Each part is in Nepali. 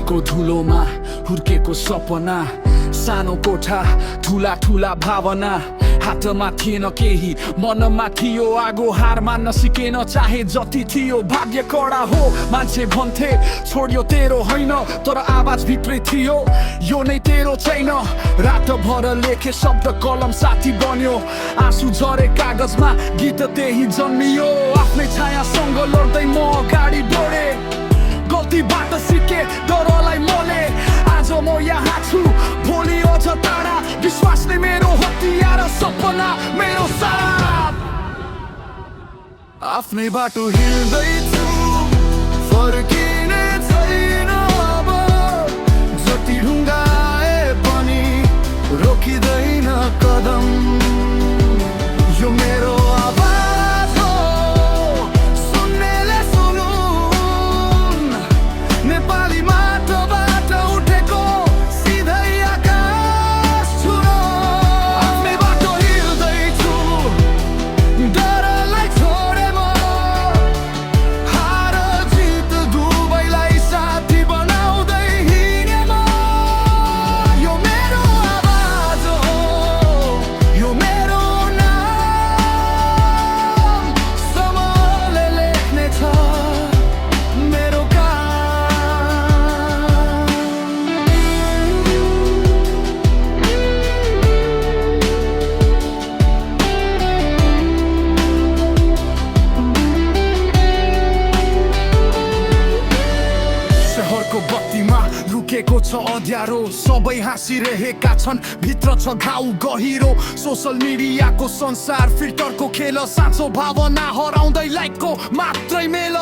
को धुलोमा हुर्केको सपना, सानो कोठा ठुला ठुला भावना। हातमा थिएन केही, मनमा थियो आगो, हार मान्न सिकेन चाहे जति थियो। भाग्य कडा हो मान्छे भन्थे, छोड्यो तेरो होइन, तर आवाज भित्रै थियो यो नै तेरो छैन। रातभर लेखे शब्द कलम साथी बन्यो, आँसु झरे कागजमा गीत त्यही जन्मियो। आफ्नै छायासँग लड्दै म अगाडि बढे, गल्तीबाट सिके डरलाई मोले। आज म यहाँ छु, भोलि अझ टाढा, विश्वास नै मेरो हतियार, सपना मेरो साथ। आफ्नै बाटो हिँड्दैछु, फर्किने छैन अब। जति ढुङ्गाए पनि रोकिँदैन कदम। यो मेरो आवाज हो, सुन्नेले सुनुन्। नेपाली माटोबाट उठेको सिधै आकाश छुन। आफ्नै बाटो हिँड्दैछु, डरलाई छोडे म। हार जित दुवैलाई साथी बनाउँदै हिँडे म। यो मेरो आवाज हो, यो मेरो नाम। समयले लेख्नेछ मेरो शहरको बत्तीमा लुकेको छ अँध्यारो, सबै हाँसिरहेका छन्, भित्र छ घाउ गहिरो। सोसल मिडियाको संसार फिल्टरको खेल, साँचो भावना हराउँदै लाइकको मात्रै मेल।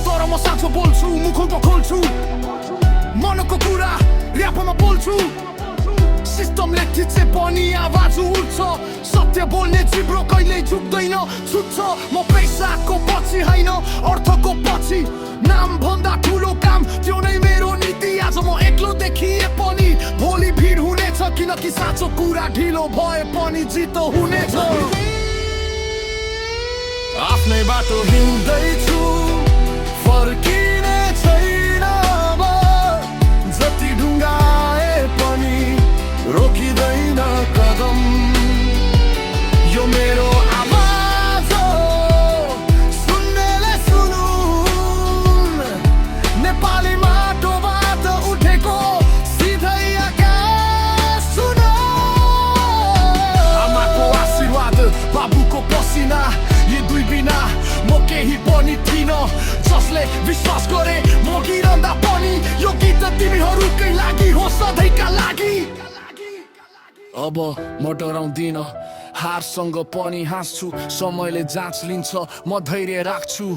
तर म साँचो बोल्छु, मुखको खोल्छु, मनको कुरा र्यापमा बोल्छु। सिस्टमले थिचे पनि आवाज उठ्छ, सत्य बोल्ने जिब्रो कहिल्यै झुक्दैन, छुट्छ। म पैसाको पछि होइन, अर्थको पछि। नाम भन्दा ठुलो काम, त्यो नै मेरो नीति। आज म एक्लो देखिए पनि भोलि भिड हुनेछ, किनकि साँचो कुरा ढिलो भए पनि जित हुनेछ। आफ्नै बाटो हिँड्दैछु, फर्किने छैन अब। जति ढुङ्गाए पनि रोकिँदैन कदम। यो मेरो आवाज हो, सुन्नेले सुनुन्। नेपाली माटोबाट उठेको सिधै आकाश छुन। आमाको आशीर्वाद, बाबुको पसिना, यी दुई बिना म केही पनि थिइन। जसले विश्वास गरे म गिरँदा पनि, यो गीत तिमीहरूकै लागि हो, सधैँका लागि। अब म डराउँदिन, हारसँग पनि हाँस्छु। समयले जाँच लिन्छ, म धैर्य राख्छु।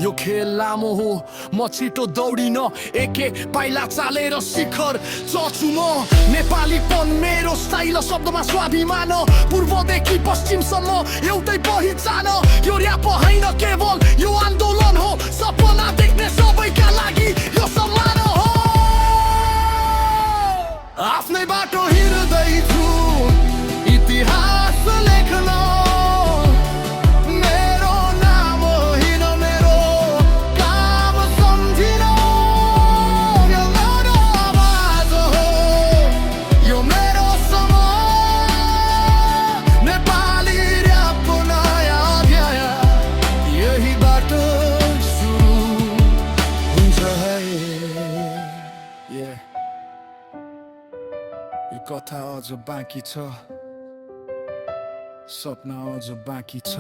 यो खेल लामो हो, म छिटो दौडिन, एक एक पाइला चालेर शिखर चढ्छु म। नेपालीपन मेरो स्टाइल, शब्दमा स्वाभिमान, पूर्वदेखि पश्चिमसम्म एउटै पहिचान। यो र्याप होइन केवल, यो आन्दोलन हो, सपना देख्ने सबैका लागि यो सम्मान हो। आफ्नै बाटो हिँड्दैछु, इतिहास लेख्न मेरो नाम होइन, मेरो काम सम्झिन। यो मेरो आवाज हो, यो मेरो समय। नेपाली र्यापको नयाँ अध्याय यही बाटो सुरु हुन्छ है। यो कथा अझ बाँकी छ, सपना अझ बाँकी छ।